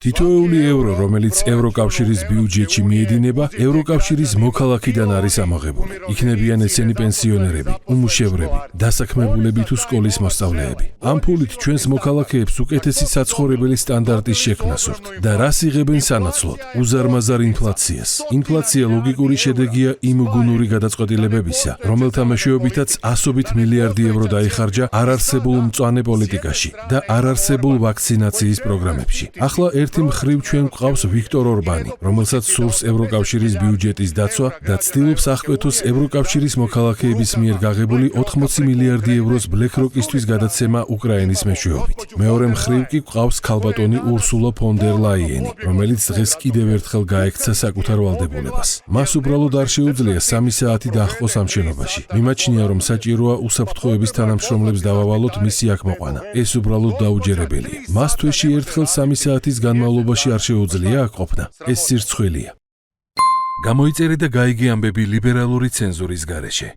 თითოეული ევრო, რომელიც ევროკავშირის ბიუჯეტში მიედინება, ევროკავშირის მოქალაქიდან არის ამოღებული. იქნებიან ესენი პენსიონერები, უმუშევრები, დასაქმებულები თუ სკოლის მოსწავლეები. ამ ფულით ჩვენს მოქალაქეებს უკეთესი საცხოვრებელი სტანდარტის შექმნას ვურთ და რას იღებენ სანაცვლოდ? უზარმაზარ ინფლაციას. ინფლაცია ლოგიკური შედეგია იმ გუნური გადაწყვეტილებებისა, რომელთა მეშვეობითაც ასობით მილიარდი ევრო დაიხარჯა არარსებულ მწვანე პოლიტიკაში და არარსებულ ვაქცინაციის პროგრამებში. ახლა ერთი მხრივ ჩვენ გვყავს ვიქტორ ორბანი, რომელსაც სურს ევროკავშირის ბიუჯეტის დაცვა და ცდილობს აღკვეთოს ევროკავშირის მოქალაქეების მიერ გაღებული 80 მილიარდი ევროს ბლეკროკისთვის გადაცემა უკრაინის მეშვეობით. მეორე მხრივ კი გვყავს ქალბატონი ურსულა ფონ დერ ლაიენი, რომელიც დღეს კიდევ ერთხელ გაექცა საკუთარ ვალდებულებას. მას უბრალოდ არ შეუძლია 3 საათი დაჰყოს ამ შენობაში. მიმაჩნია, რომ საჭიროა უსაფრთხოების თანამშრომლებს დავავალოთ მისი აქ მოყვანა. ეს უბრალოდ დაუჯერებელია. მას თვეში ერთხელ 3 საათის განმავლობაში არ შეუძლია აქ ყოფნა. ეს სირცხვილია. გამოიწერე და გაიგე ამბები ლიბერალური ცენზურის გარეშე.